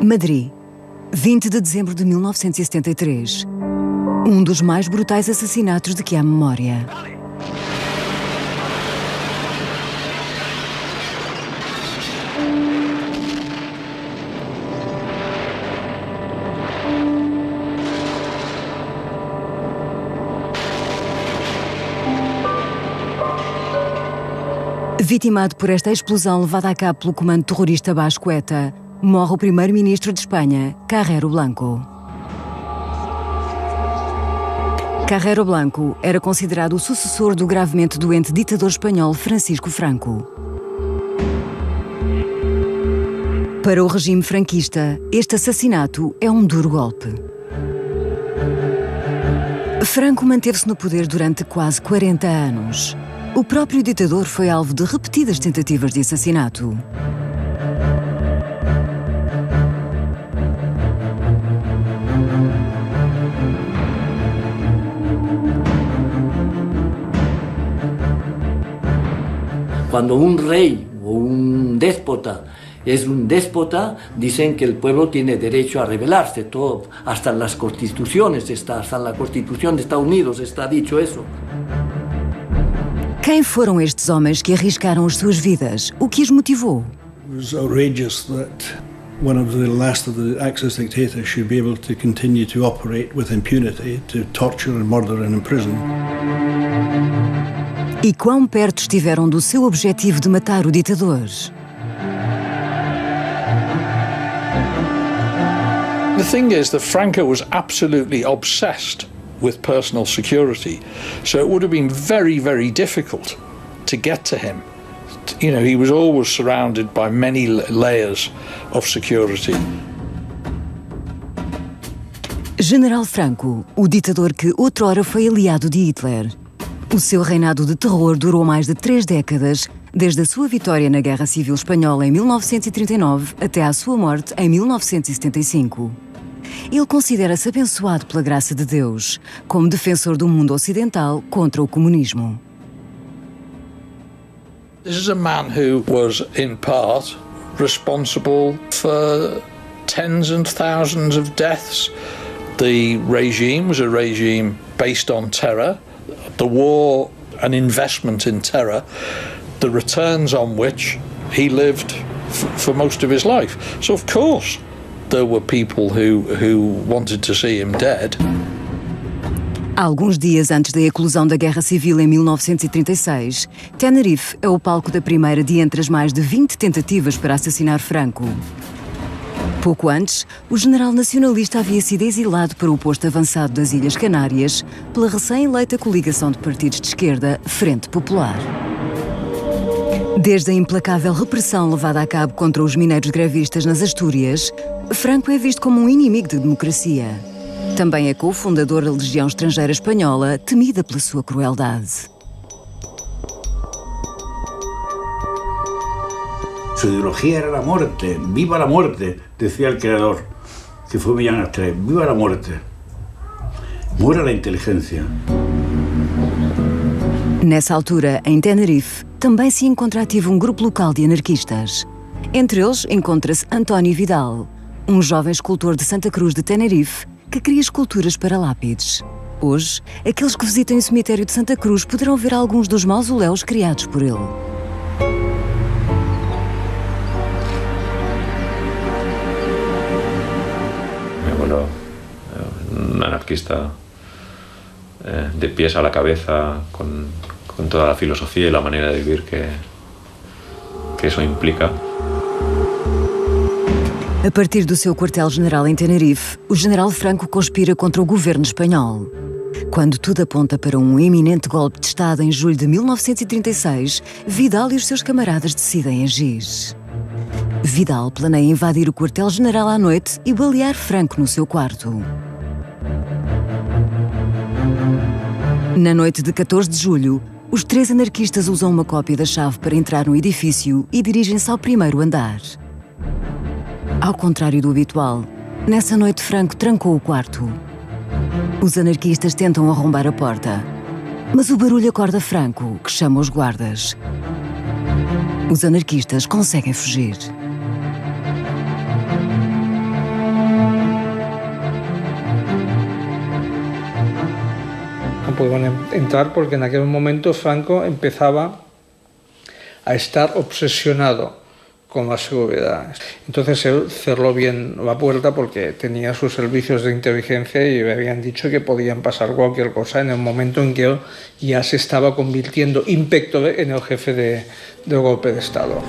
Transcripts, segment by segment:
Madrid, 20 de dezembro de 1973. Um dos mais brutais assassinatos de que há memória. Vitimado por esta explosão levada a cabo pelo comando terrorista basco ETA, morre o primeiro-ministro de Espanha, Carrero Blanco. Carrero Blanco era considerado o sucessor do gravemente doente ditador espanhol Francisco Franco. Para o regime franquista, este assassinato é um duro golpe. Franco manteve-se no poder durante quase 40 anos. O próprio ditador foi alvo de repetidas tentativas de assassinato. Cuando un rey o un déspota es un déspota, dicen que el pueblo tiene derecho a rebelarse, todo, hasta en las constituciones está, hasta en la Constitución de Estados Unidos está dicho eso. Quem foram estes homens que arriscaram as suas vidas? O que os motivou? It was outrageous that one of the last of the Axis dictators should be able to continue to operate with impunity, to torture and murder and imprison. E quão perto estiveram do seu objetivo de matar o ditador? The thing is that Franco was absolutely obsessed with personal security, so it would have been very, very difficult to get to him. You know, he was always surrounded by many layers of security. General Franco, o ditador que outrora foi aliado de Hitler. O seu reinado de terror durou mais de 3 décadas, desde a sua vitória na Guerra Civil Espanhola em 1939 até à sua morte em 1975. Ele considera-se abençoado pela graça de Deus, como defensor do mundo ocidental contra o comunismo. This is a man who was, in part, responsible for tens and thousands of deaths. The regime was a regime based on terror. The war, an investment in terror, the returns on which he lived for most of his life. So, of course, there were people who wanted to see him dead. Alguns dias antes da eclosão da Guerra Civil em 1936, Tenerife é o palco da primeira de entre as mais de 20 tentativas para assassinar Franco. Pouco antes, o general nacionalista havia sido exilado para o posto avançado das Ilhas Canárias pela recém-eleita coligação de partidos de esquerda Frente Popular. Desde a implacável repressão levada a cabo contra os mineiros grevistas nas Astúrias, Franco é visto como um inimigo da democracia. Também é cofundador da Legião Estrangeira Espanhola, temida pela sua crueldade. Su ideología era la muerte, viva la muerte, decía el creador, que fue Millán Astray, viva la muerte, muera la inteligencia. Nessa altura, em Tenerife, também se encontra ativo um grupo local de anarquistas. Entre eles encontra-se António Vidal, um jovem escultor de Santa Cruz de Tenerife que cria esculturas para lápides. Hoje, aqueles que visitem o cemitério de Santa Cruz poderão ver alguns dos mausoléus criados por ele. Bueno, un anarquista de pies a la cabeza, con toda la filosofía y la manera de vivir que eso implica. A partir do seu quartel-general em Tenerife, o general Franco conspira contra o governo espanhol. Quando tudo aponta para um iminente golpe de Estado em julho de 1936, Vidal e os seus camaradas decidem agir. Vidal planeia invadir o quartel-general à noite e balear Franco no seu quarto. Na noite de 14 de julho, os 3 anarquistas usam uma cópia da chave para entrar no edifício e dirigem-se ao primeiro andar. Ao contrário do habitual, nessa noite Franco trancou o quarto. Os anarquistas tentam arrombar a porta, mas o barulho acorda Franco, que chama os guardas. Os anarquistas conseguem fugir. pudieron entrar porque en aquel momento Franco empezaba a estar obsesionado con la seguridad. Entonces él cerró bien la puerta porque tenía sus servicios de inteligencia y le habían dicho que podían pasar cualquier cosa en el momento en que él ya se estaba convirtiendo in pectore en el jefe del golpe de Estado.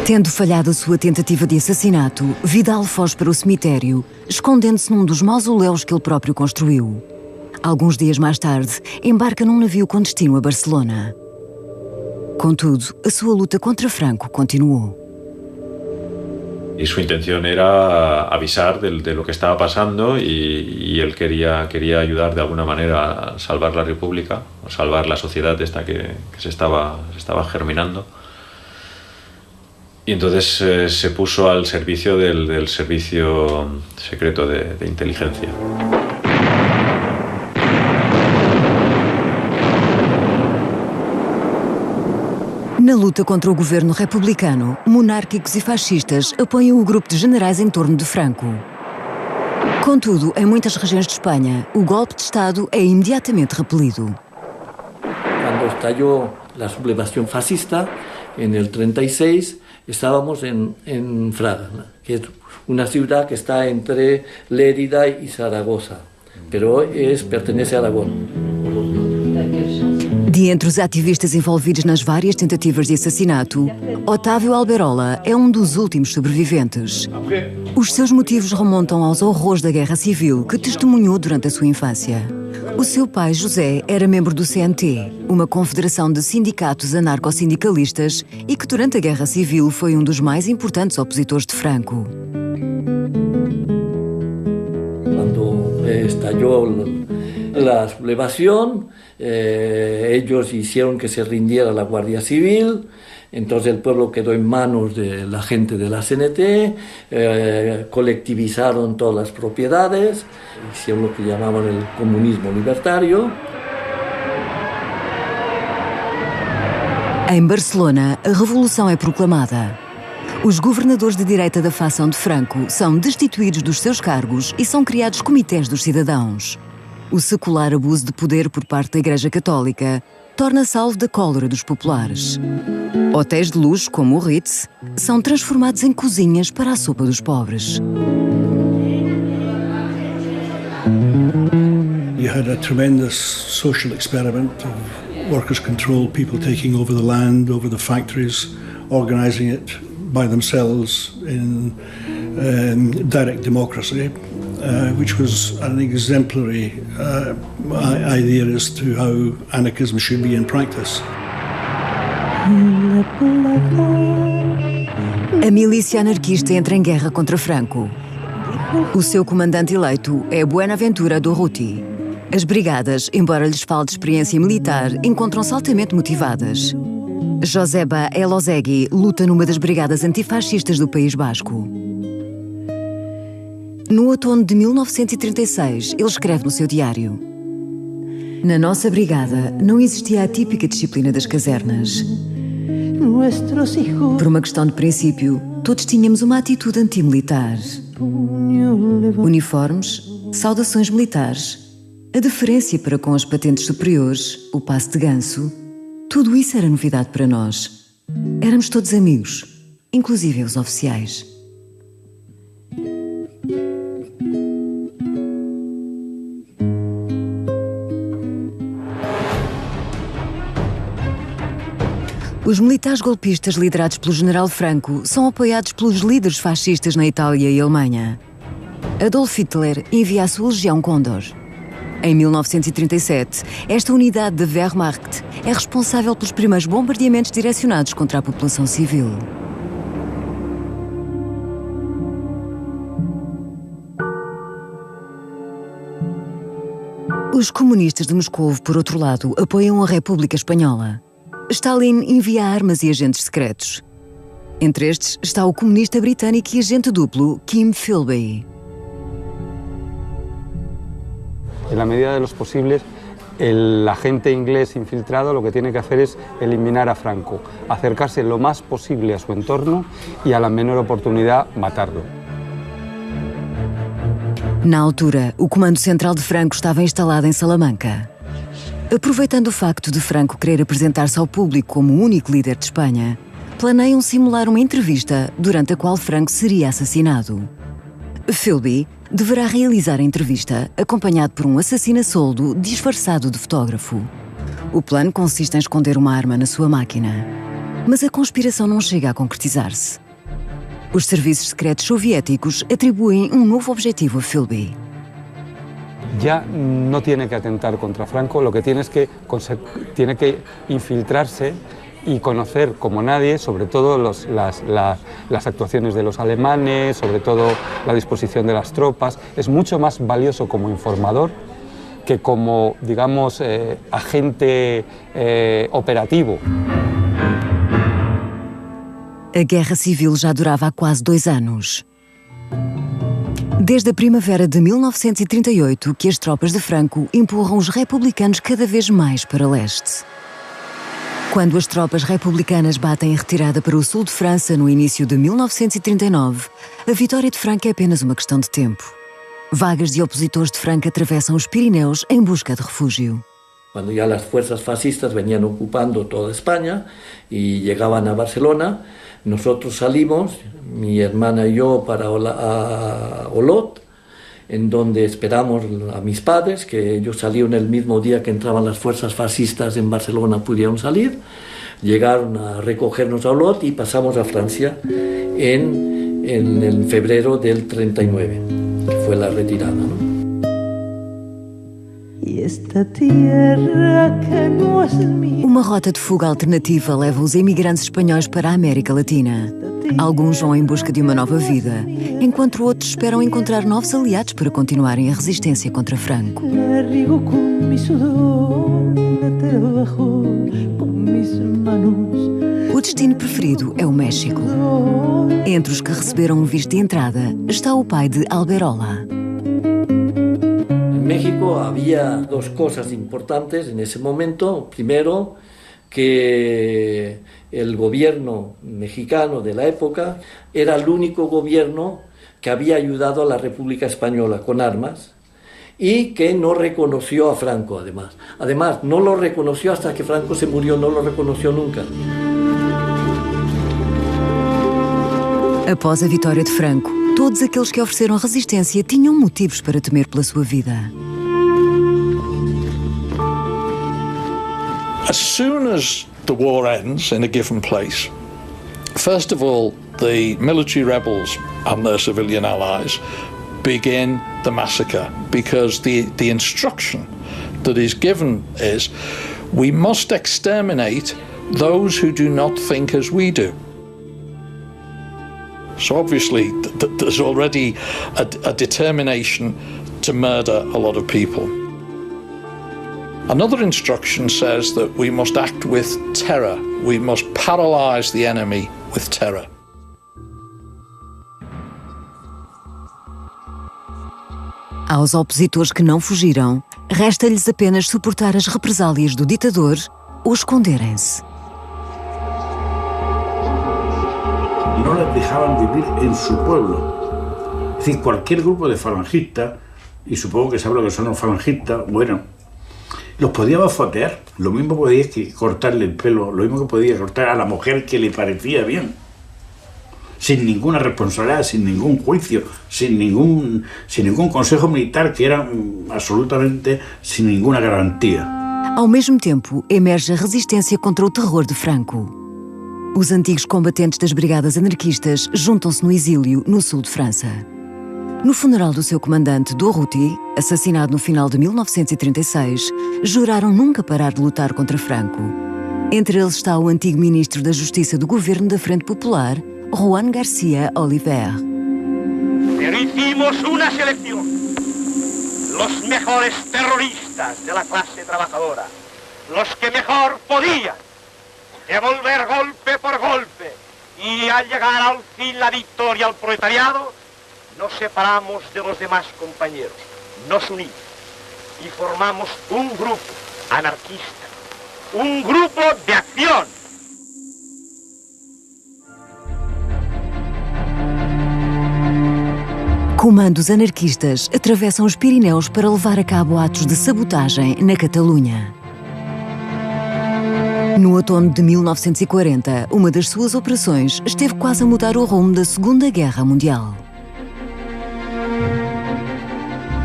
Tendo falhado a sua tentativa de assassinato, Vidal foge para o cemitério, escondendo-se num dos mausoléus que ele próprio construiu. Alguns dias mais tarde, embarca num navio com destino a Barcelona. Contudo, a sua luta contra Franco continuou. Y su intención era avisar de lo que estaba pasando y él quería ayudar de alguna manera a salvar la República, a salvar la sociedad esta que se estaba germinando. Y entonces se puso al servicio del servicio secreto de inteligencia. Na luta contra o governo republicano, monárquicos e fascistas apoiam o grupo de generais em torno de Franco. Contudo, em muitas regiões de Espanha, o golpe de Estado é imediatamente repelido. Cuando estalló la sublevación fascista, en el 36, estábamos en Fraga, ¿no? Que es una ciudad que está entre Lérida y Zaragoza, pero pertenece a Aragón. De entre os ativistas envolvidos nas várias tentativas de assassinato, Otávio Alberola é um dos últimos sobreviventes. Os seus motivos remontam aos horrores da Guerra Civil que testemunhou durante a sua infância. O seu pai, José, era membro do CNT, uma confederação de sindicatos anarcossindicalistas e que durante a Guerra Civil foi um dos mais importantes opositores de Franco. Quando estalló la sublevación, ellos hicieron que se rindiera la Guardia Civil, entonces el pueblo quedó en manos de la gente de la CNT, colectivizaron todas las propiedades, hicieron lo que llamaban el comunismo libertario. Em Barcelona, a revolução é proclamada. Os governadores de direita da facção de Franco são destituídos dos seus cargos e são criados comitês dos cidadãos. O secular abuso de poder por parte da Igreja Católica torna-se alvo da cólera dos populares. Hotéis de luxo, como o Ritz, são transformados em cozinhas para a sopa dos pobres. You had a tremendous social experiment of workers' control, people taking over the land, over the factories, organising it by themselves in direct democracy. Which was an exemplary idea as to how anarchism should be in practice. A milícia anarquista entra em guerra contra Franco. O seu comandante eleito é Buenaventura Durruti. As brigadas, embora lhes falte experiência militar, encontram-se altamente motivadas. Joseba Elosegui luta numa das brigadas antifascistas do País Basco. No outono de 1936, ele escreve no seu diário: Na nossa brigada não existia a típica disciplina das casernas. Por uma questão de princípio, todos tínhamos uma atitude antimilitar. Uniformes, saudações militares, a deferência para com as patentes superiores, o passo de ganso, tudo isso era novidade para nós. Éramos todos amigos, inclusive os oficiais. Os militares golpistas liderados pelo general Franco são apoiados pelos líderes fascistas na Itália e Alemanha. Adolf Hitler envia a sua Legião Condor. Em 1937, esta unidade da Wehrmacht é responsável pelos primeiros bombardeamentos direcionados contra a população civil. Os comunistas de Moscou, por outro lado, apoiam a República Espanhola. Stalin envia armas e agentes secretos. Entre estes está o comunista britânico e agente duplo Kim Philby. En la medida de los posibles, el agente inglés infiltrado lo que tiene que hacer es eliminar a Franco, acercarse lo más posible a su entorno y a la menor oportunidad matarlo. Na altura, o Comando Central de Franco estava instalado em Salamanca. Aproveitando o facto de Franco querer apresentar-se ao público como o único líder de Espanha, planeiam simular uma entrevista durante a qual Franco seria assassinado. Philby deverá realizar a entrevista acompanhado por um assassino a soldo disfarçado de fotógrafo. O plano consiste em esconder uma arma na sua máquina. Mas a conspiração não chega a concretizar-se. Os serviços secretos soviéticos atribuem um novo objetivo a Philby. Ya no tiene que atentar contra Franco, lo que tiene es que tiene que infiltrarse y conocer como nadie, sobre todo las actuaciones de los alemanes, sobre todo la disposición de las tropas. Es mucho más valioso como informador que como, digamos, agente operativo. A Guerra Civil já durava há quase 2 anos. Desde a primavera de 1938 que as tropas de Franco empurram os republicanos cada vez mais para leste. Quando as tropas republicanas batem em retirada para o sul de França no início de 1939, a vitória de Franco é apenas uma questão de tempo. Vagas de opositores de Franco atravessam os Pirineus em busca de refúgio. Cuando ya las fuerzas fascistas venían ocupando toda España y llegaban a Barcelona, nosotros salimos, mi hermana y yo, para Olot, en donde esperamos a mis padres, que ellos salieron el mismo día que entraban las fuerzas fascistas en Barcelona, pudieron salir, llegaron a recogernos a Olot y pasamos a Francia en febrero del 39, que fue la retirada, ¿no? Uma rota de fuga alternativa leva os imigrantes espanhóis para a América Latina. Alguns vão em busca de uma nova vida, enquanto outros esperam encontrar novos aliados para continuarem a resistência contra Franco. O destino preferido é o México. Entre os que receberam um visto de entrada está o pai de Alberola. En México había 2 cosas importantes en ese momento. Primero, que el gobierno mexicano de la época era el único gobierno que había ayudado a la República Española con armas y que no reconoció a Franco, además. Además, no lo reconoció hasta que Franco se murió, no lo reconoció nunca. Após a vitória de Franco, todos aqueles que ofereceram resistência tinham motivos para temer pela sua vida. As soon as the war ends in a given place, first of all, the military rebels and their civilian allies begin the massacre, because the instruction that is given is we must exterminate those who do not think as we do. So obviously there's already a determination to murder a lot of people. Another instruction says that we must act with terror. We must paralyze the enemy with terror. Aos opositores que não fugiram, resta-lhes apenas suportar as represálias do ditador ou esconderem-se. No les dejaban vivir en su pueblo. Es decir, cualquier grupo de falangistas, y supongo que sabe lo que son los falangistas, bueno, los podía bafotear. Lo mismo podía que cortarle el pelo, lo mismo que podía cortar a la mujer que le parecía bien. Sin ninguna responsabilidad, sin ningún juicio, sin ningún consejo militar, que era absolutamente sin ninguna garantía. Ao mesmo tempo, emerge a resistência contra o terror de Franco. Os antigos combatentes das brigadas anarquistas juntam-se no exílio, no sul de França. No funeral do seu comandante, Durruti, assassinado no final de 1936, juraram nunca parar de lutar contra Franco. Entre eles está o antigo ministro da Justiça do governo da Frente Popular, Juan García Oliver. Pero hicimos una selección. Los mejores terroristas de la clase trabajadora. Los que mejor podían devolver golpe por golpe. Y al llegar al fin la victoria al proletariado, nos separamos de los demás compañeros. Nos unimos y formamos un grupo anarquista. Un grupo de acción. Comandos anarquistas atravessam os Pirineus para levar a cabo atos de sabotagem na Catalunha. No outono de 1940, uma das suas operações esteve quase a mudar o rumo da Segunda Guerra Mundial.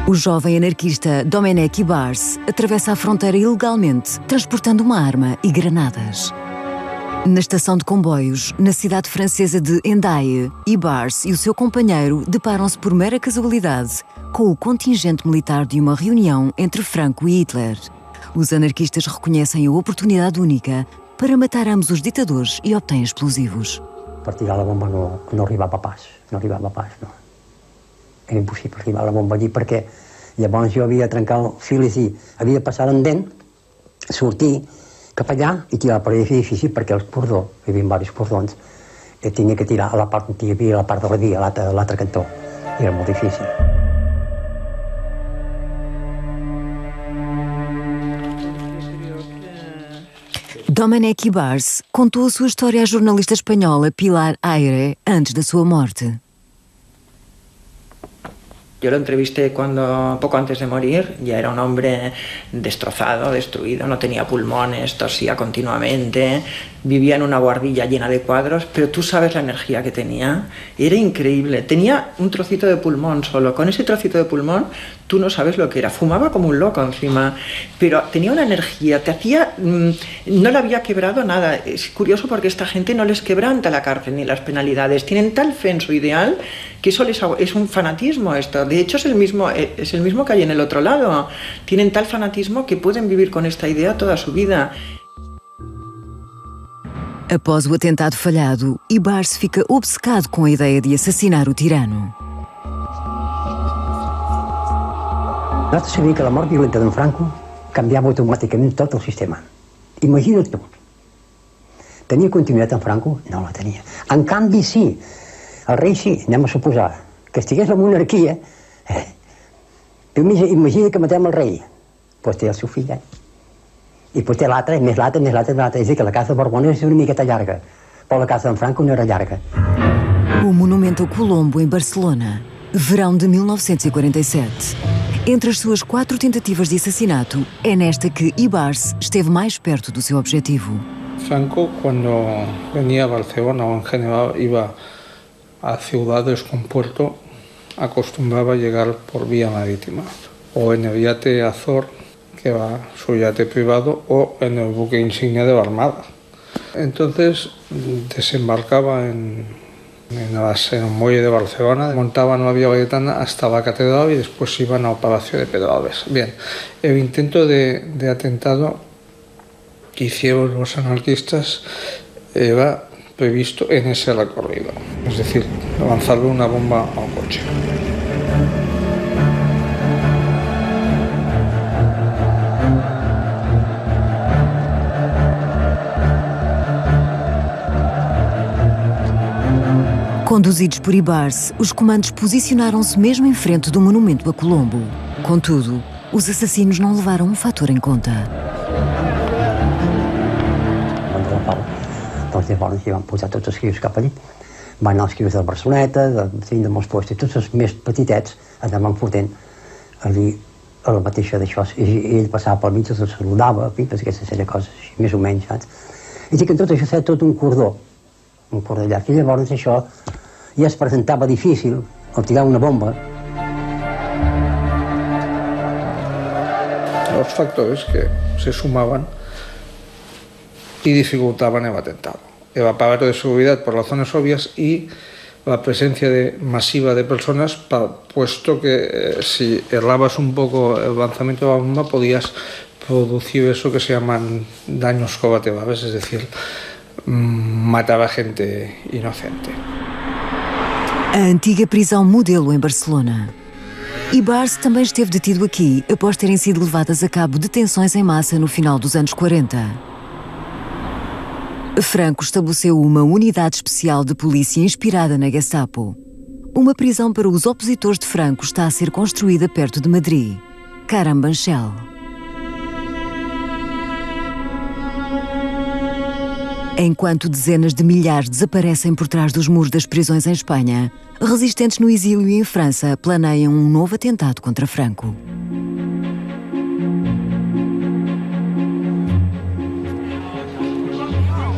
O jovem anarquista Domenech Ibars atravessa a fronteira ilegalmente, transportando uma arma e granadas. Na estação de comboios, na cidade francesa de Hendaye, Ibars e o seu companheiro deparam-se por mera casualidade com o contingente militar de uma reunião entre Franco e Hitler. Os anarquistas reconhecem a oportunidade única para matar ambos os ditadores e obtêm explosivos. Partir la bomba no arribava pas, no. Era impossible arribar la bomba allí perquè llavors jo havia trencat el fil i havia de passar endent, sortir cap allà i tirar per l'edifici perquè el cordó, hi havia diversos cordons, i tenia que tirar a la part on hi havia la part de la via, a l'altre cantó. I era molt difícil. Domenech Ibars contou a sua história à jornalista espanhola Pilar Aire antes da sua morte. Yo lo entrevisté poco antes de morir, ya era un hombre destrozado, destruido, no tenía pulmones, tosía continuamente, vivía en una guardilla llena de cuadros, pero tú sabes la energía que tenía, era increíble, tenía un trocito de pulmón solo, con ese trocito de pulmón tú no sabes lo que era, fumaba como un loco encima, pero tenía una energía, no le había quebrado nada. Es curioso porque esta gente no les quebranta la cárcel ni las penalidades, tienen tal fe en su ideal que eso es un fanatismo esto. De hecho es el mismo que hay en el otro lado, tienen tal fanatismo que pueden vivir con esta idea toda su vida. Após o atentado falhado, Ibars fica obcecado com a ideia de assassinar o tirano. Nosaltres sabíem que la mort violenta d'en Franco canviava automàticament tot el sistema. Imagina't tu. Tenia continuïtat en Franco? No la tenia. En canvi, sí. El rei sí, anem a suposar. Que estigués la monarquia, imagina que matem el rei. Doncs té el seu fill, I després té l'altre, més l'altre. És a dir, que la casa de Borbón és una miqueta llarga, però la casa d'en Franco no era llarga. O Monumento ao Colombo, em Barcelona, verão de 1947. Entre as suas 4 tentativas de assassinato, é nesta que Ibars esteve mais perto do seu objetivo. Franco, cuando venía a Barcelona o en general iba a ciudades con puerto, acostumbraba a llegar por vía marítima, o en el yate Azor, que va su yate privado, o en el buque insignia de la Armada. Entonces desembarcaba en el muelle de Barcelona, montaban la vía Valletana hasta la catedral y después iban al Palacio de Pedralbes. Bien, el intento de atentado que hicieron los anarquistas era previsto en ese recorrido, es decir, lanzarle una bomba al coche. Conduzidos por Ibars, os comandos posicionaram-se mesmo em frente do monumento a Colombo. Contudo, os assassinos não levaram um fator em conta. Doncs llavors hi van posar tots els crios cap allí. Van anar els crios de Barceloneta, de molts puestos, tots els més petitets anaven fotent allí a la mateixa d'això. I ell passava pel mig, els saludava, pipes, aquestes coses, més o menys, saps? I que en tot això feia tot un cordó llarg. I llavors això ja es presentava difícil, al tirar una bomba. Los factores que se sumaban y dificultaban el atentado. El aparato de seguridad por razones obvias y la presencia masiva de personas, puesto que si errabas un poco el lanzamiento de la bomba podías producir eso que se llaman daños colaterales, es decir, matar a gente inocente. A antiga prisão modelo em Barcelona. Ibars também esteve detido aqui após terem sido levadas a cabo detenções em massa no final dos anos 40. Franco estabeleceu uma unidade especial de polícia inspirada na Gestapo. Uma prisão para os opositores de Franco está a ser construída perto de Madrid, Carabanchel. Enquanto dezenas de milhares desaparecem por trás dos muros das prisões em Espanha, resistentes no exílio e em França planeiam um novo atentado contra Franco.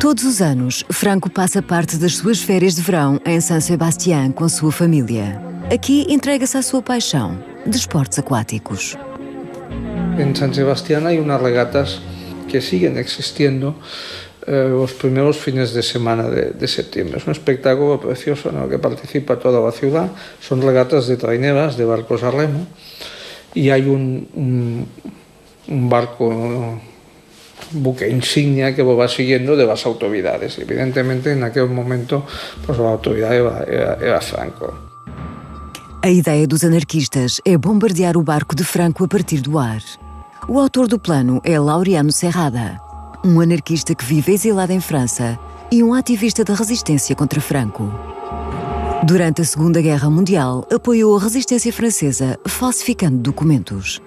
Todos os anos, Franco passa parte das suas férias de verão em San Sebastián com a sua família. Aqui entrega-se à sua paixão, desportos aquáticos. En San Sebastián hay unas regatas que siguen existiendo los primeros fines de semana de septiembre. Es un espectáculo precioso en el que participa toda la ciudad. Son regatas de traineras, de barcos a remo, y hay un barco, buque insignia que lo va siguiendo de las autoridades. Evidentemente, en aquel momento, pues la autoridad era Franco. A ideia dos anarquistas é bombardear o barco de Franco a partir do ar. O autor do plano é Laureano Serrada, um anarquista que vive exilado em França e um ativista da resistência contra Franco. Durante a Segunda Guerra Mundial, apoiou a resistência francesa falsificando documentos.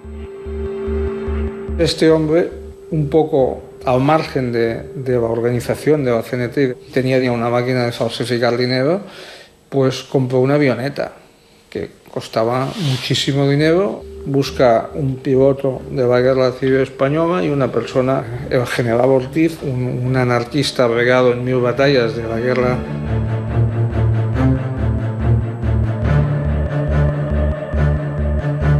Este hombre, un poco al margen de la organización de la CNT, tenía ya una máquina de falsificar dinero, pues compró una avioneta que costaba muchísimo dinero. Busca un piloto de la Guerra Civil Española y una persona, el general Ortiz, un anarquista regado en 1000 batallas de la guerra.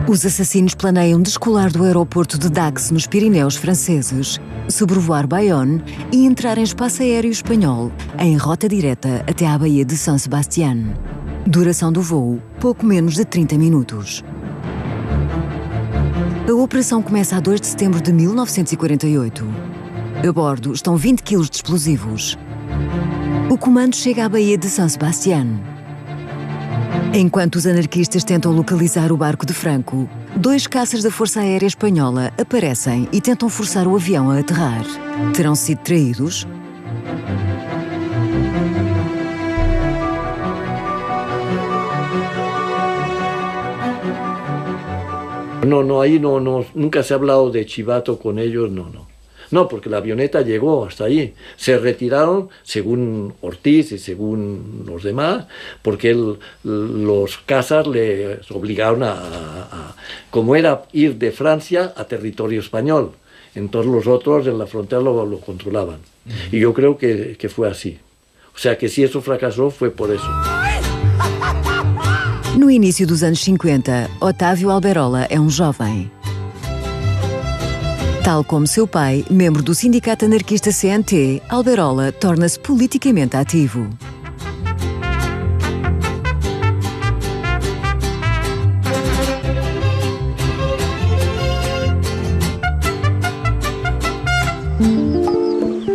Os assassinos planeiam descolar do aeroporto de Dax, nos Pirineus franceses, sobrevoar Bayonne e entrar em espaço aéreo espanhol, em rota direta até à Baía de San Sebastián. Duração do voo, pouco menos de 30 minutos. A operação começa a 2 de setembro de 1948. A bordo estão 20 kg de explosivos. O comando chega à Baía de San Sebastián. Enquanto os anarquistas tentam localizar o barco de Franco, 2 caças da Força Aérea Espanhola aparecem e tentam forçar o avião a aterrar. Terão sido traídos? No, ahí nunca se ha hablado de chivato con ellos, no. No, porque la avioneta llegó hasta allí. Se retiraron, según Ortiz y según los demás, porque los cazas les obligaron como era ir de Francia a territorio español. Entonces los otros en la frontera lo controlaban. Y yo creo que fue así. O sea que si eso fracasó fue por eso. No início dos anos 50, Otávio Alberola é um jovem. Tal como seu pai, membro do sindicato anarquista CNT, Alberola torna-se politicamente ativo.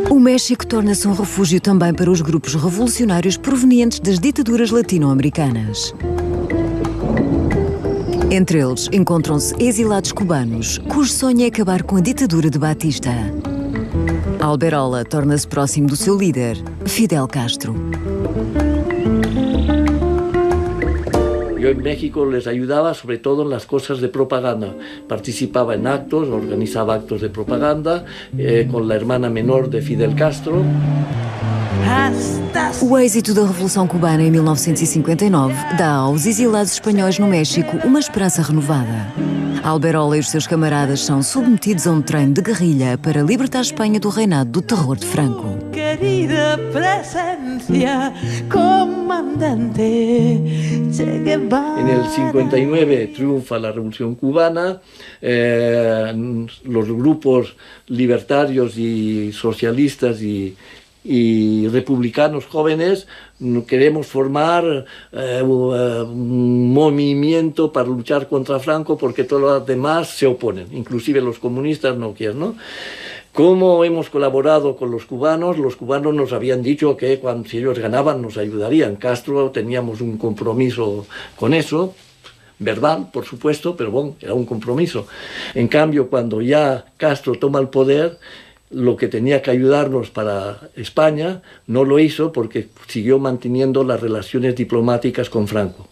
O México torna-se um refúgio também para os grupos revolucionários provenientes das ditaduras latino-americanas. Entre eles encontram-se exilados cubanos, cujo sonho é acabar com a ditadura de Batista. Alberola torna-se próximo do seu líder, Fidel Castro. Yo en México les ayudaba sobre todo en las cosas de propaganda. Participaba en actos, organizaba actos de propaganda con la hermana menor de Fidel Castro. O êxito da Revolução Cubana em 1959 dá aos exilados espanhóis no México uma esperança renovada. Alberola e os seus camaradas são submetidos a um treino de guerrilha para libertar a Espanha do reinado do terror de Franco. Querida presencia, comandante Che Guevara. En el 59 triunfa la Revolución Cubana, los grupos libertarios y socialistas y republicanos jóvenes queremos formar un movimiento para luchar contra Franco porque todos los demás se oponen, inclusive los comunistas no quieren, ¿no? ¿Cómo hemos colaborado con los cubanos? Los cubanos nos habían dicho que si ellos ganaban nos ayudarían. Castro teníamos un compromiso con eso, verbal, por supuesto, pero bueno, era un compromiso. En cambio, cuando ya Castro toma el poder, lo que tenía que ayudarnos para España no lo hizo porque siguió manteniendo las relaciones diplomáticas con Franco,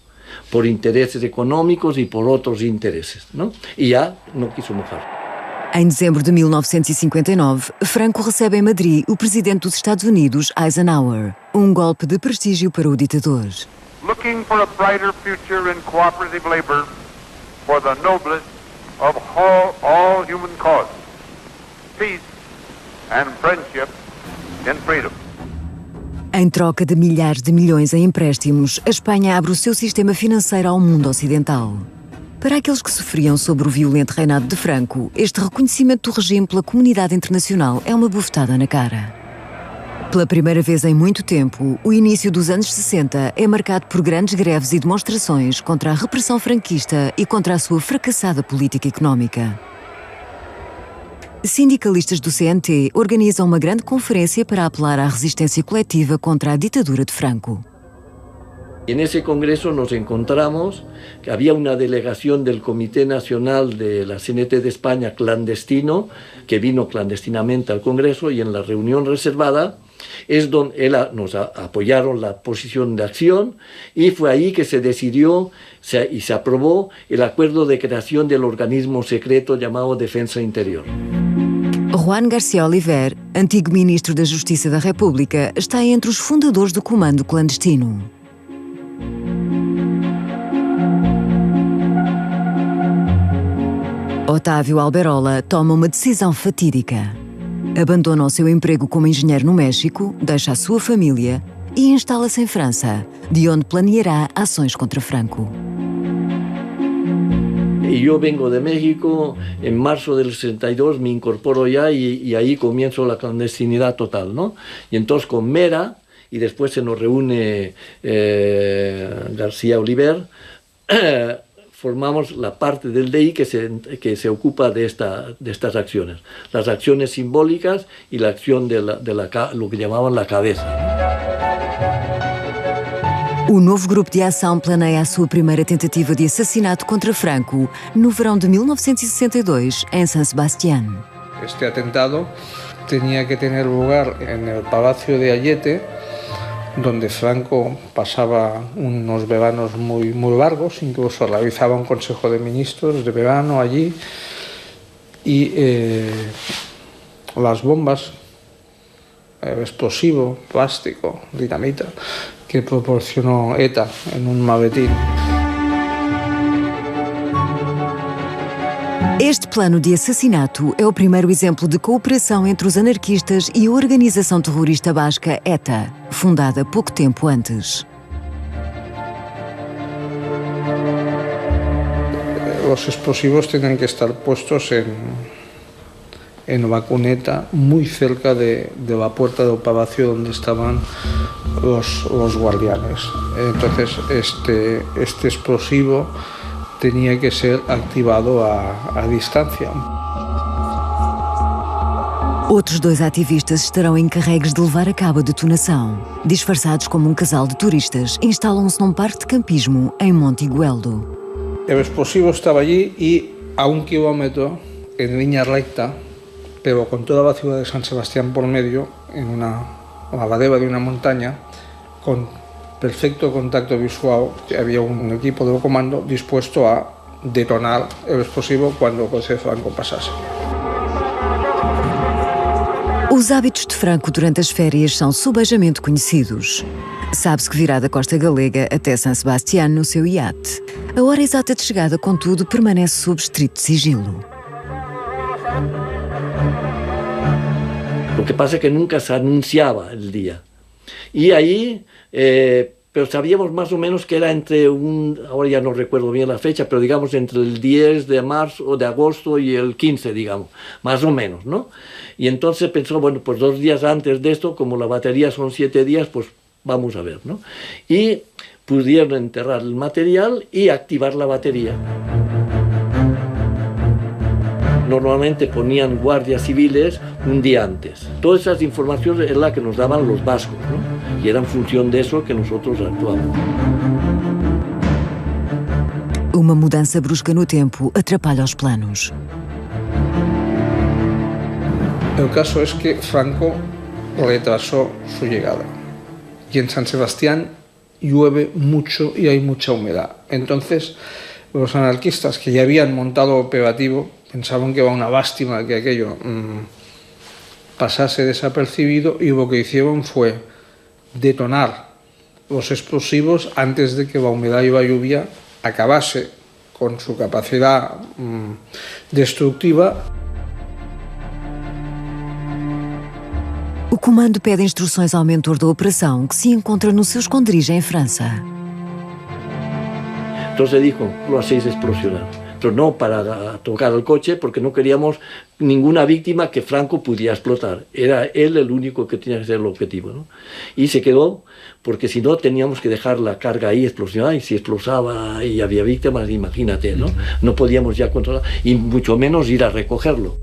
por intereses económicos y por otros intereses, ¿no? Y ya no quiso mojar. Em dezembro de 1959, Franco recebe em Madrid o presidente dos Estados Unidos, Eisenhower, um golpe de prestígio para o ditador. Looking for a brighter future in cooperative labor for the noblest of all human causes, peace and friendship in freedom. Em troca de milhares de milhões em empréstimos, a Espanha abre o seu sistema financeiro ao mundo ocidental. Para aqueles que sofriam sobre o violento reinado de Franco, este reconhecimento do regime pela comunidade internacional é uma bufetada na cara. Pela primeira vez em muito tempo, o início dos anos 60 é marcado por grandes greves e demonstrações contra a repressão franquista e contra a sua fracassada política económica. Sindicalistas do CNT organizam uma grande conferência para apelar à resistência coletiva contra a ditadura de Franco. En ese congreso nos encontramos que había una delegación del Comité Nacional de la CNT de España clandestino, que vino clandestinamente al congreso, y en la reunión reservada es donde nos apoyaron la posición de acción, y fue ahí que se decidió y se aprobó el acuerdo de creación del organismo secreto llamado Defensa Interior. Juan García Oliver, antigo ministro da Justiça da República, está entre os fundadores do comando clandestino. Otávio Alberola toma uma decisão fatídica. Abandona o seu emprego como engenheiro no México, deixa a sua família e instala-se em França, de onde planeará ações contra Franco. Yo vengo de México, en marzo del 62 me incorporo ya y ahí comienzo la clandestinidad total, ¿no? Y entonces con Mera, y después se nos reúne García Oliver, formamos la parte del DI que se ocupa de estas acciones. Las acciones simbólicas y la acción de lo que llamaban la cabeza. O novo grupo de ação planeia a sua primeira tentativa de assassinato contra Franco no verão de 1962, em San Sebastián. Este atentado tenía que tener lugar en el Palacio de Ayete, donde Franco pasaba unos veranos muy largos, incluso realizaba un consejo de ministros de verano allí, y las bombas, el explosivo, plástico, dinamita, que proporcionó ETA en un maletín. Este plano de assassinato é o primeiro exemplo de cooperação entre os anarquistas e a organização terrorista basca ETA, fundada pouco tempo antes. Los explosivos tienen que estar puestos en una cuneta muy cerca de la puerta del palacio donde estaban los guardianes. Entonces este explosivo tenía que ser activado a distancia. Outros dois ativistas estarão encarregues de levar a cabo a detonação. Disfarçados como um casal de turistas, instalam-se num parque de campismo em Monte Gueldo. El explosivo estaba allí y a 1 kilómetro, en línea recta, pero con toda la ciudad de San Sebastián por medio, en la ladera de una montaña, con perfecto contacto visual, había un equipo de comando dispuesto a detonar el explosivo cuando José Franco pasase. Os hábitos de Franco durante as férias são subejamente conhecidos. Sabe-se que virá da costa galega até San Sebastián no seu iate. A hora exata de chegada, contudo, permanece sob estrito sigilo. Lo que pasa es que nunca se anunciaba el día. Y ahí, pero sabíamos más o menos que era ahora ya no recuerdo bien la fecha, pero digamos entre el 10 de marzo o de agosto y el 15, digamos, más o menos, ¿no? Y entonces pensó, bueno, pues 2 días antes de esto, como la batería son 7 días, pues vamos a ver, ¿no? Y pudieron enterrar el material y activar la batería. Normalmente ponían guardias civiles un día antes. Todas esas informaciones es la que nos daban los vascos, ¿no? Y era en función de eso que nosotros actuamos. Uma mudança brusca no tempo atrapalha os planos. El caso es que Franco retrasó su llegada. Y en San Sebastián llueve mucho y hay mucha humedad. Entonces, los anarquistas que ya habían montado operativo pensaban que era una lástima que aquello pasase desapercibido, y lo que hicieron fue detonar los explosivos antes de que la humedad y la lluvia acabase con su capacidad destructiva. O comando pede instruções ao mentor da operação, que se encontra no seu esconderijo em França. Entonces dijo, lo hacéis explosionar. Entonces no para tocar el coche, porque no queríamos ninguna víctima que Franco pudiera explotar. Era él el único que tenía que ser el objetivo, ¿no? Y se quedó, porque si no teníamos que dejar la carga ahí explosionar, y si explosaba y había víctimas, imagínate, ¿no? No podíamos ya controlar, y mucho menos ir a recogerlo.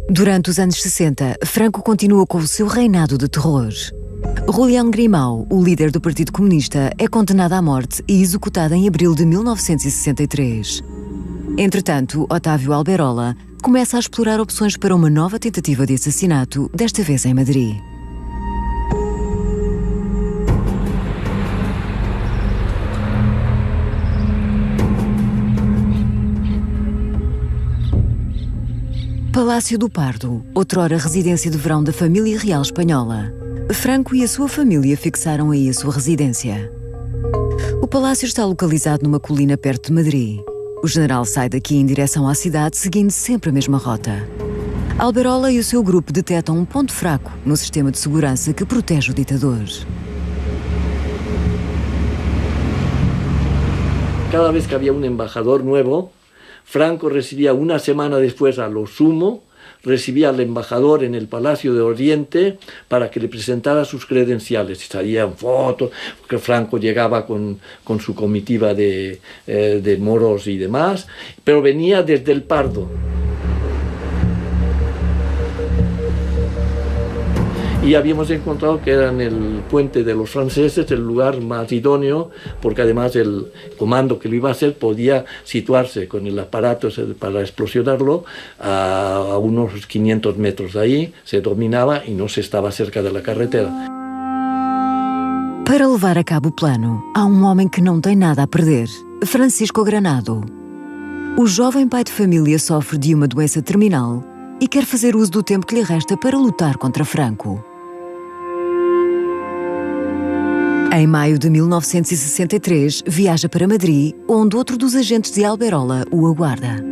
Durante os anos 60, Franco continuou com o seu reinado de terror. Julián Grimau, o líder do Partido Comunista, é condenado à morte e executado em abril de 1963. Entretanto, Otávio Alberola começa a explorar opções para uma nova tentativa de assassinato, desta vez em Madrid. Palácio do Pardo, outrora residência de verão da família real espanhola. Franco e a sua família fixaram aí a sua residência. O palácio está localizado numa colina perto de Madrid. O general sai daqui em direção à cidade, seguindo sempre a mesma rota. Alberola e o seu grupo detectam um ponto fraco no sistema de segurança que protege o ditador. Cada vez que había un embajador nuevo, Franco recibía una semana después, a lo sumo, recibía al embajador en el Palacio de Oriente para que le presentara sus credenciales. Salían fotos, que Franco llegaba con su comitiva de moros y demás, pero venía desde el Pardo. Y habíamos encontrado que era en el puente de los franceses el lugar más idóneo, porque además el comando que lo iba a hacer podía situarse con el aparato para explosionarlo a unos 500 metros de ahí, se dominaba y no se estaba cerca de la carretera. Para levar a cabo o plano, há homem que não tem nada a perder: Francisco Granado. O jovem pai de família sofre de uma doença terminal e quer fazer uso do tempo que lhe resta para lutar contra Franco. Em maio de 1963, viaja para Madrid, onde outro dos agentes de Alberola o aguarda.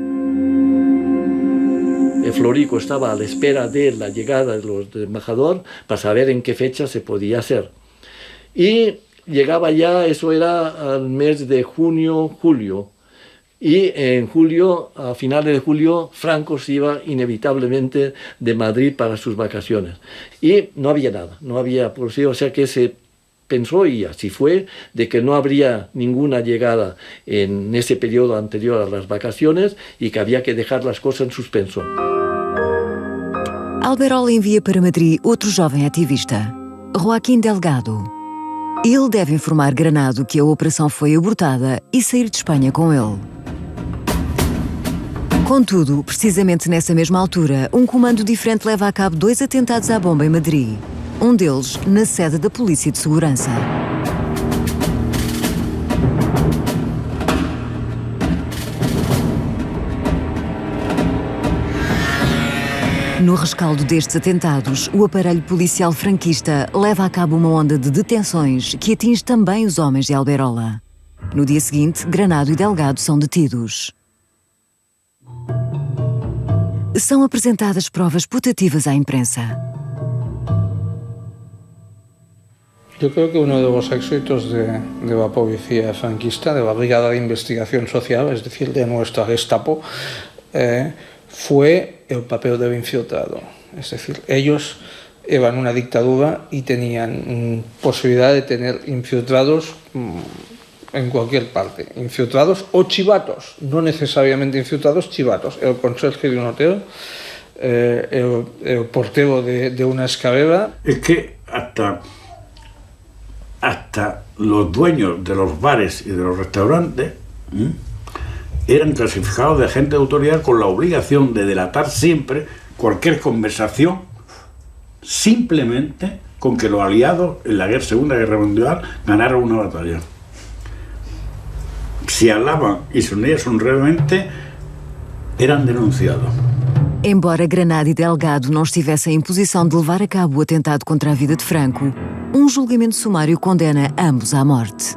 Florico estaba a la espera de la llegada del embajador para saber en qué fecha se podía hacer. Y llegaba ya, eso era al mes de junio, julio. Y en julio, a finales de julio, Franco se iba inevitablemente de Madrid para sus vacaciones. Y no había nada, no había posibilidad, o sea que se pensó, y así fue, de que no habría ninguna llegada en ese periodo anterior a las vacaciones y que había que dejar las cosas en suspenso. Alberola envia para Madrid outro jovem ativista, Joaquim Delgado. Ele deve informar Granado que a operação foi abortada e sair de Espanha com ele. Contudo, precisamente nessa mesma altura, um comando diferente leva a cabo 2 atentados à bomba em Madrid. Um deles na sede da Polícia de Segurança. No rescaldo destes atentados, o aparelho policial franquista leva a cabo uma onda de detenções que atinge também os homens de Alberola. No dia seguinte, Granado e Delgado são detidos. São apresentadas provas putativas à imprensa. Yo creo que uno de los éxitos de la policía franquista, de la Brigada de Investigación Social, es decir, de nuestra Gestapo, fue el papel del infiltrado. Es decir, ellos eran una dictadura y tenían posibilidad de tener infiltrados en cualquier parte. Infiltrados o chivatos, no necesariamente infiltrados, chivatos. El conserje de un hotel, el portero de una escalera. Es que hasta los dueños de los bares y de los restaurantes eran clasificados de agentes de autoridad con la obligación de delatar siempre cualquier conversación, simplemente con que los aliados en la Segunda Guerra Mundial ganaron una batalla. Si hablaban y se unían sonrientemente, eran denunciados. Embora Granada e Delgado não estivessem em posição de levar a cabo o atentado contra a vida de Franco, um julgamento sumário condena ambos à morte.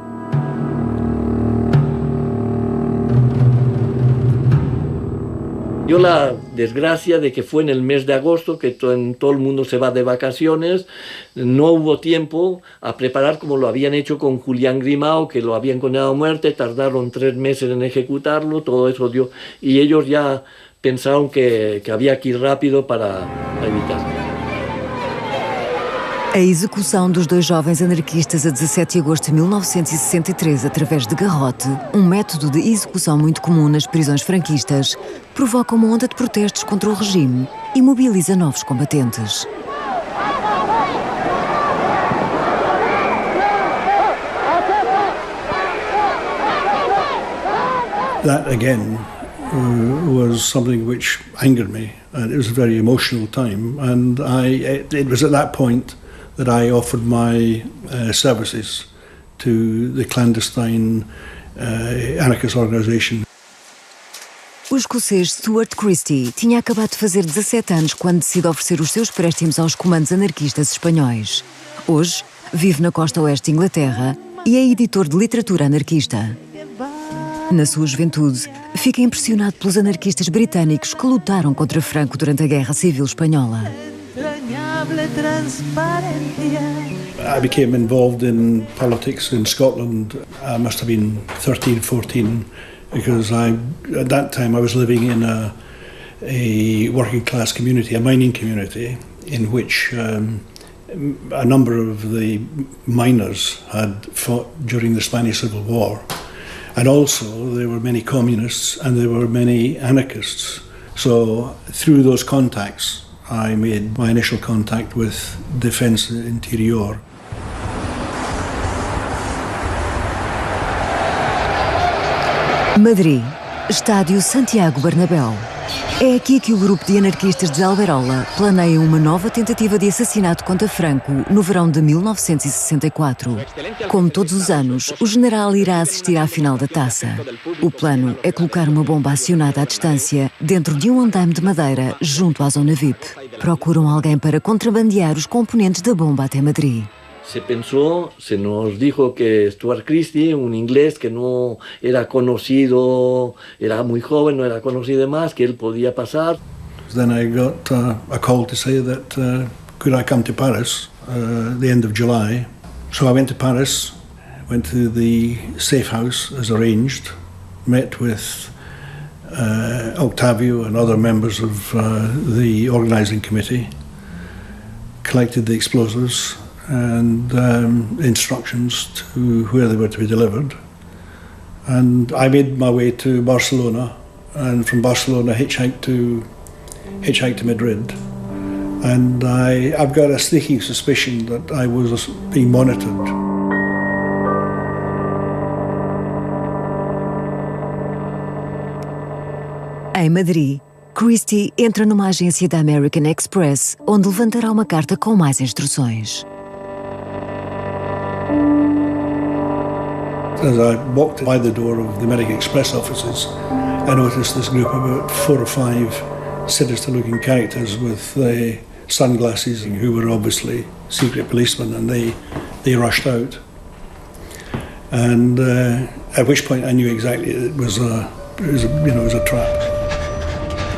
Yo la desgracia de que fue en el mes de agosto, que todo el mundo se va de vacaciones, no hubo tiempo a preparar como lo habían hecho con Julián Grimao, que lo habían condenado a muerte, tardaron 3 meses en ejecutarlo, todo eso dio, y ellos ya pensaron que había que ir rápido para evitar. A execução dos 2 jovens anarquistas a 17 de agosto de 1963 através de garrote, um método de execução muito comum nas prisões franquistas, provoca uma onda de protestos contra o regime e mobiliza novos combatentes. That again was something which angered me, and it was a very emotional time, and it was at that point that I offered my services to the clandestine anarchist organisation. O escocês Stuart Christie tinha acabado de fazer 17 anos quando decide oferecer os seus préstimos aos comandos anarquistas espanhóis. Hoje, vive na costa oeste de Inglaterra e é editor de literatura anarquista. Na sua juventude, fica impressionado pelos anarquistas britânicos que lutaram contra Franco durante a Guerra Civil Espanhola. I became involved in politics in Scotland. I must have been 13, 14, because at that time I was living in a working class community, a mining community, in which a number of the miners had fought during the Spanish Civil War. And also there were many communists and there were many anarchists. So through those contacts, I made my initial contact with Defence Interior. Madrid, Estádio Santiago Bernabéu. É aqui que o grupo de anarquistas de Alberola planeia uma nova tentativa de assassinato contra Franco no verão de 1964. Como todos os anos, o general irá assistir à final da taça. O plano é colocar uma bomba acionada à distância dentro de um andaime de madeira junto à zona VIP. Procuram alguém para contrabandear os componentes da bomba até Madrid. Se nos dijo que Stuart Christie, un inglés que no era conocido, era muy joven, no era conocido más, que él podía pasar. Then I got a call to say that could I come to Paris the end of July. So I went to Paris, went to the safe house as arranged, met with Octavio and other members of the organising committee, collected the explosives and instructions to where they were to be delivered. And I made my way to Barcelona, and from Barcelona hitchhiked to Madrid. And I've got a sneaking suspicion that I was being monitored. Em Madrid, Christie entra numa agência da American Express, onde levantará uma carta com mais instruções. As I walked by the door of the American Express offices, I noticed this group of about 4 or 5 sinister-looking characters with sunglasses, who were obviously secret policemen, and they rushed out. And at which point I knew exactly it was a trap.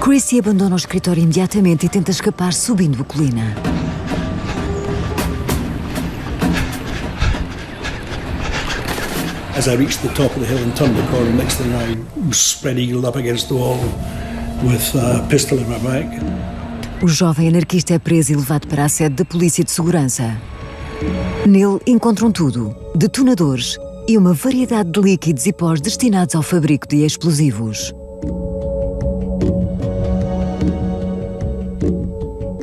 Christie abandona o escritório imediatamente e tenta escapar subindo a colina. As I reached the top of the hill and turned the corner, next thing I was spread-eagled up against the wall with a pistol in my back. O jovem anarquista é preso e levado para a sede da Polícia de Segurança. Nele encontram tudo: detonadores e uma variedade de líquidos e pós destinados ao fabrico de explosivos.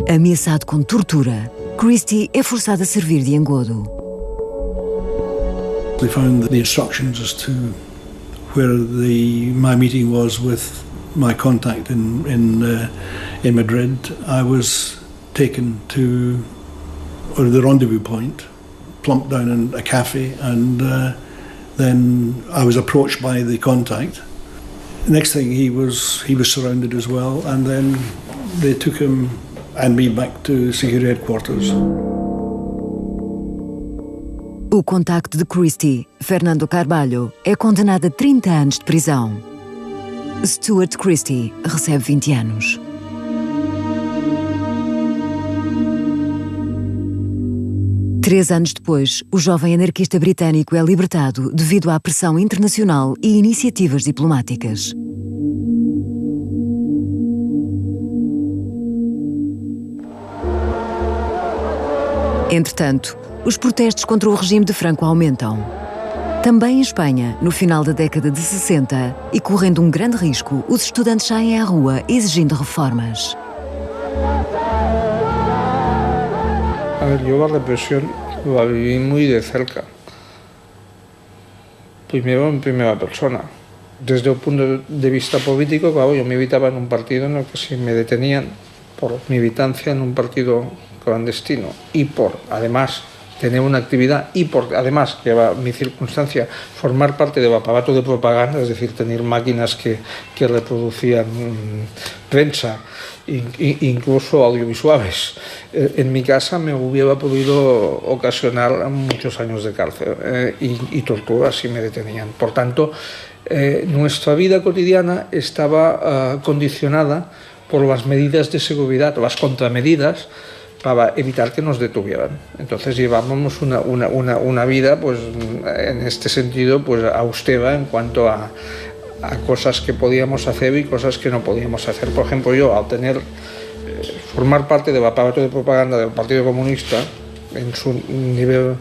Ameaçado com tortura, Christie é forçado a servir de engodo. They found the instructions as to where my meeting was with my contact in Madrid. I was taken to the rendezvous point, plumped down in a cafe, and then I was approached by the contact. Next thing, he was surrounded as well, and then they took him and me back to security headquarters. O contacto de Christie, Fernando Carvalho, é condenado a 30 anos de prisão. Stuart Christie recebe 20 anos. Três anos depois, o jovem anarquista britânico é libertado devido à pressão internacional e iniciativas diplomáticas. Entretanto, os protestos contra o regime de Franco aumentam. Também em Espanha, no final da década de 60, e correndo um grande risco, os estudantes saem à rua exigindo reformas. A ver, yo la represión la viví muy de cerca. Primero en primera persona. Desde un punto de vista político, claro, yo militaba en un partido en el que si me detenían por militancia en un partido clandestino y por, además, tener una actividad y por, además, que era mi circunstancia, formar parte del aparato de propaganda, es decir, tener máquinas que reproducían prensa, incluso audiovisuales, en mi casa me hubiera podido ocasionar muchos años de cárcel y tortura si me detenían. Por tanto, nuestra vida cotidiana estaba condicionada por las medidas de seguridad, las contramedidas, para evitar que nos detuvieran. Entonces llevábamos una vida, pues, en este sentido, pues, austera en cuanto a cosas que podíamos hacer y cosas que no podíamos hacer. Por ejemplo, yo, al formar parte del aparato de propaganda del Partido Comunista, en su nivel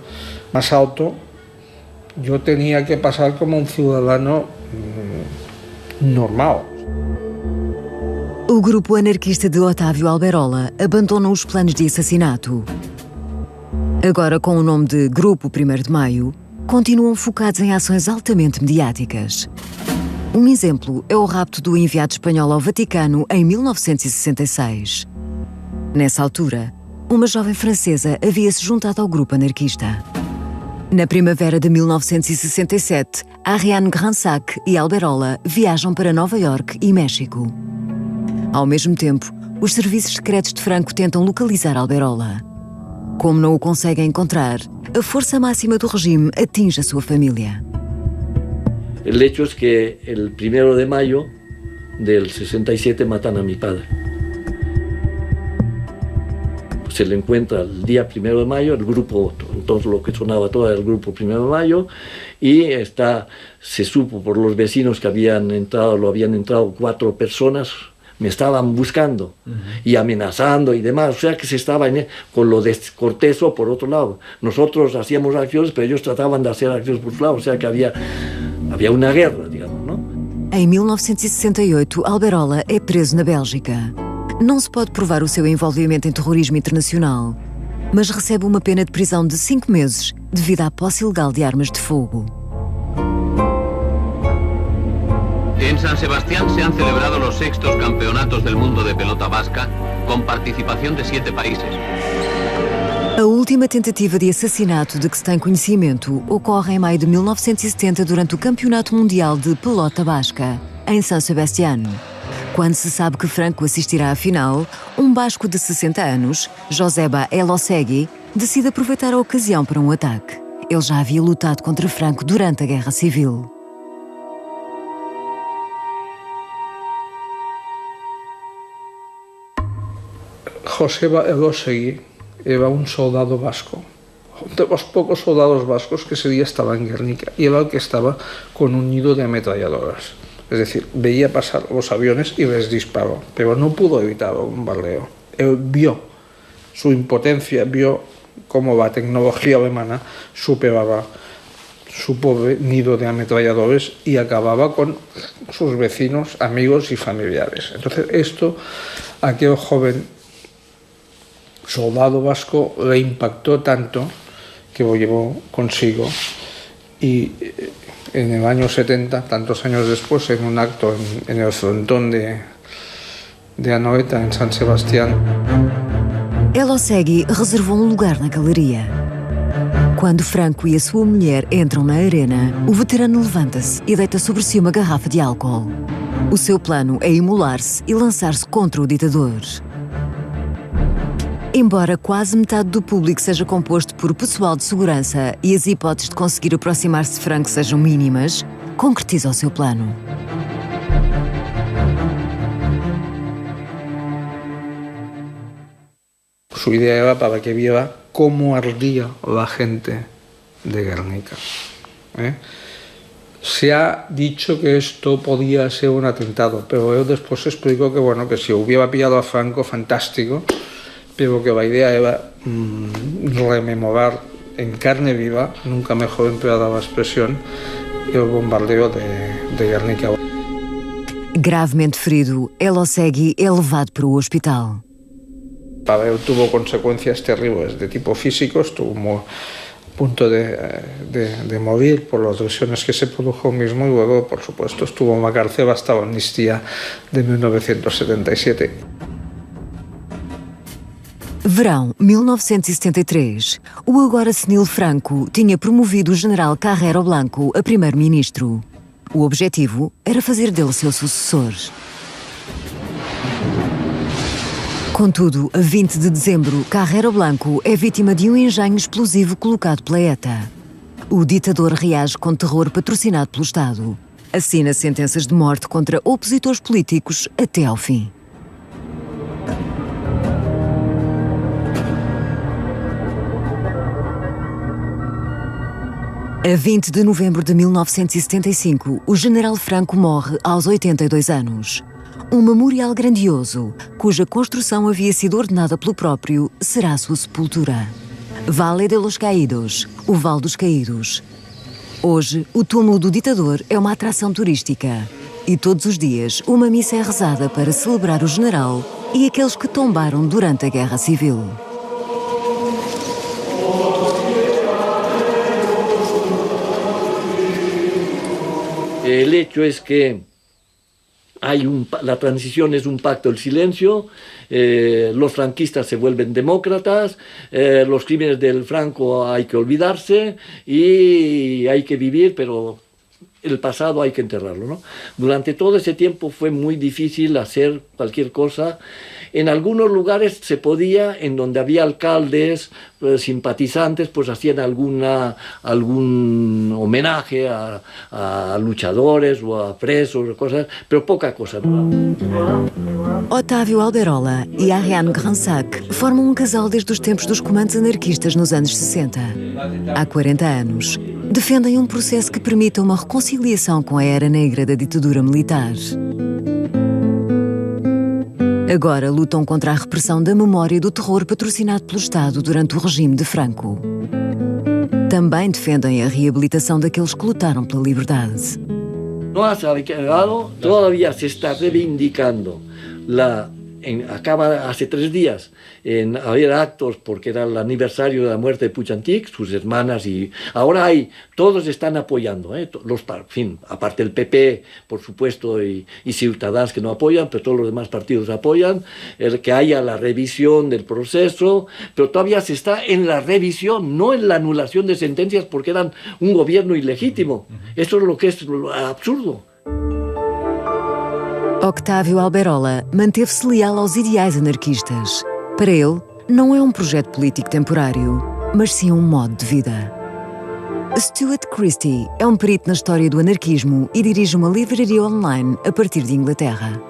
más alto, yo tenía que pasar como un ciudadano normal. O grupo anarquista de Otávio Alberola abandona os planos de assassinato. Agora, com o nome de Grupo 1º de Maio, continuam focados em ações altamente mediáticas. Um exemplo é o rapto do enviado espanhol ao Vaticano em 1966. Nessa altura, uma jovem francesa havia se juntado ao grupo anarquista. Na primavera de 1967, Ariane Gransac e Alberola viajam para Nova Iorque e México. Ao mesmo tempo, os serviços secretos de Franco tentam localizar Alberola. Como não o conseguem encontrar, a força máxima do regime atinge a sua família. El hecho es que el 1 de mayo del 67 matan a mi padre. Se le encuentra el día 1 de mayo, el grupo, entonces lo que sonaba todo era el grupo 1 de mayo, y se supo por los vecinos que habían entrado 4 personas, me estaban buscando y amenazando y demás, o sea que se estaba con lo descorteso por otro lado. Nosotros hacíamos acciones, pero ellos trataban de hacer acciones por su lado, o sea que había una guerra, digamos, ¿no? Em 1968, Alberola é preso na Bélgica. Não se pode provar o seu envolvimento em terrorismo internacional, mas recebe uma pena de prisão de 5 meses devido à posse ilegal de armas de fogo. En San Sebastián se han celebrado los 6º campeonatos del mundo de pelota vasca, con participación de 7 países. A última tentativa de assassinato de que se tem conhecimento ocorre em maio de 1970 durante o Campeonato Mundial de Pelota Basca, em San Sebastián. Quando se sabe que Franco assistirá à final, um basco de 60 anos, Joseba Elosegui, decide aproveitar a ocasião para um ataque. Ele já havia lutado contra Franco durante a Guerra Civil. Joseba Elosegui era un soldado vasco, de los pocos soldados vascos que ese día estaba en Guernica, y era el que estaba con un nido de ametralladoras. Es decir, veía pasar los aviones y les disparó, pero no pudo evitar el bombardeo. Él vio su impotencia, vio cómo la tecnología alemana superaba su pobre nido de ametralladores y acababa con sus vecinos, amigos y familiares. Entonces esto, a aquel joven soldado vasco le impactó tanto que lo llevó consigo, y en el año 70, tantos años después, en un acto en el frontón de Anoeta, en San Sebastián. Elosegui reservou um lugar na galeria. Quando Franco e a sua mulher entram na arena, o veterano levanta-se e deita sobre si uma garrafa de álcool. O seu plano é imolar-se e lançar-se contra o ditador. Embora quase metade do público seja composto por pessoal de segurança e as hipóteses de conseguir aproximar-se de Franco sejam mínimas, concretiza o seu plano. Su idea era para que viera cómo ardía la gente de Guernica. Se ha dicho que esto podía ser un atentado, pero yo después explico que, bueno, que si hubiera pillado a Franco, fantástico, pero que la idea era rememorar en carne viva, nunca mejor empleada la expresión, el bombardeo de Guernica. Gravemente ferido, Elosegui é levado para o hospital. Para él tuvo consecuencias terribles de tipo físico, estuvo a punto de morir por las lesiones que se produjo mismo y luego, por supuesto, estuvo en la cárcel hasta la amnistía de 1977. Verão 1973. O agora senil Franco tinha promovido o general Carrero Blanco a primeiro-ministro. O objetivo era fazer dele seu sucessor. Contudo, a 20 de dezembro, Carrero Blanco é vítima de um engenho explosivo colocado pela ETA. O ditador reage com terror patrocinado pelo Estado. Assina sentenças de morte contra opositores políticos até ao fim. A 20 de novembro de 1975, o general Franco morre aos 82 anos. Um memorial grandioso, cuja construção havia sido ordenada pelo próprio, será a sua sepultura. Vale de los Caídos, o Vale dos Caídos. Hoje, o túmulo do ditador é uma atração turística. E todos os dias, uma missa é rezada para celebrar o general e aqueles que tombaram durante a Guerra Civil. El hecho es que la transición es un pacto del silencio, los franquistas se vuelven demócratas, los crímenes del Franco hay que olvidarse y hay que vivir, pero el pasado hay que enterrarlo, ¿no? Durante todo ese tiempo fue muy difícil hacer cualquier cosa. En algunos lugares se podía, en donde había alcaldes simpatizantes, pues hacían algún homenaje a luchadores o a presos, cosas, pero poca cosa. Otávio Alberola e Ariane Gransac formam um casal desde os tempos dos comandos anarquistas nos anos 60. Há 40 anos, defendem um processo que permita uma reconciliação com a era negra da ditadura militar. Agora lutam contra a repressão da memória do terror patrocinado pelo Estado durante o regime de Franco. Também defendem a reabilitação daqueles que lutaram pela liberdade. No ha acabado, todavía se está reivindicando acaba hace 3 días en haber actos porque era el aniversario de la muerte de Puig Antich, sus hermanas, y ahora todos están apoyando, en fin, aparte el PP, por supuesto, y Ciutadans que no apoyan, pero todos los demás partidos apoyan, que haya la revisión del proceso, pero todavía se está en la revisión, no en la anulación de sentencias porque eran un gobierno ilegítimo. Eso es lo que es absurdo. Octávio Alberola manteve-se leal aos ideais anarquistas. Para ele, não é um projeto político temporário, mas sim um modo de vida. Stuart Christie é um perito na história do anarquismo e dirige uma livraria online a partir de Inglaterra.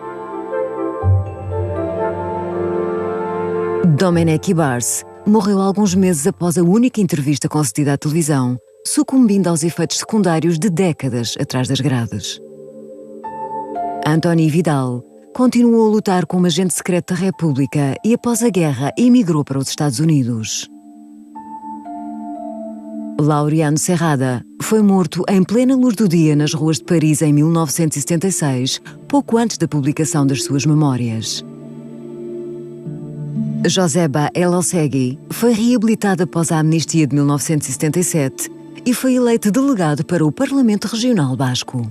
Domenech Ibarz morreu alguns meses após a única entrevista concedida à televisão, sucumbindo aos efeitos secundários de décadas atrás das grades. Antoni Vidal continuou a lutar como agente secreto da República e, após a guerra, emigrou para os Estados Unidos. Laureano Serrada foi morto em plena luz do dia nas ruas de Paris em 1976, pouco antes da publicação das suas memórias. Joseba Elosegui foi reabilitado após a amnistia de 1977 e foi eleito delegado para o Parlamento Regional Basco.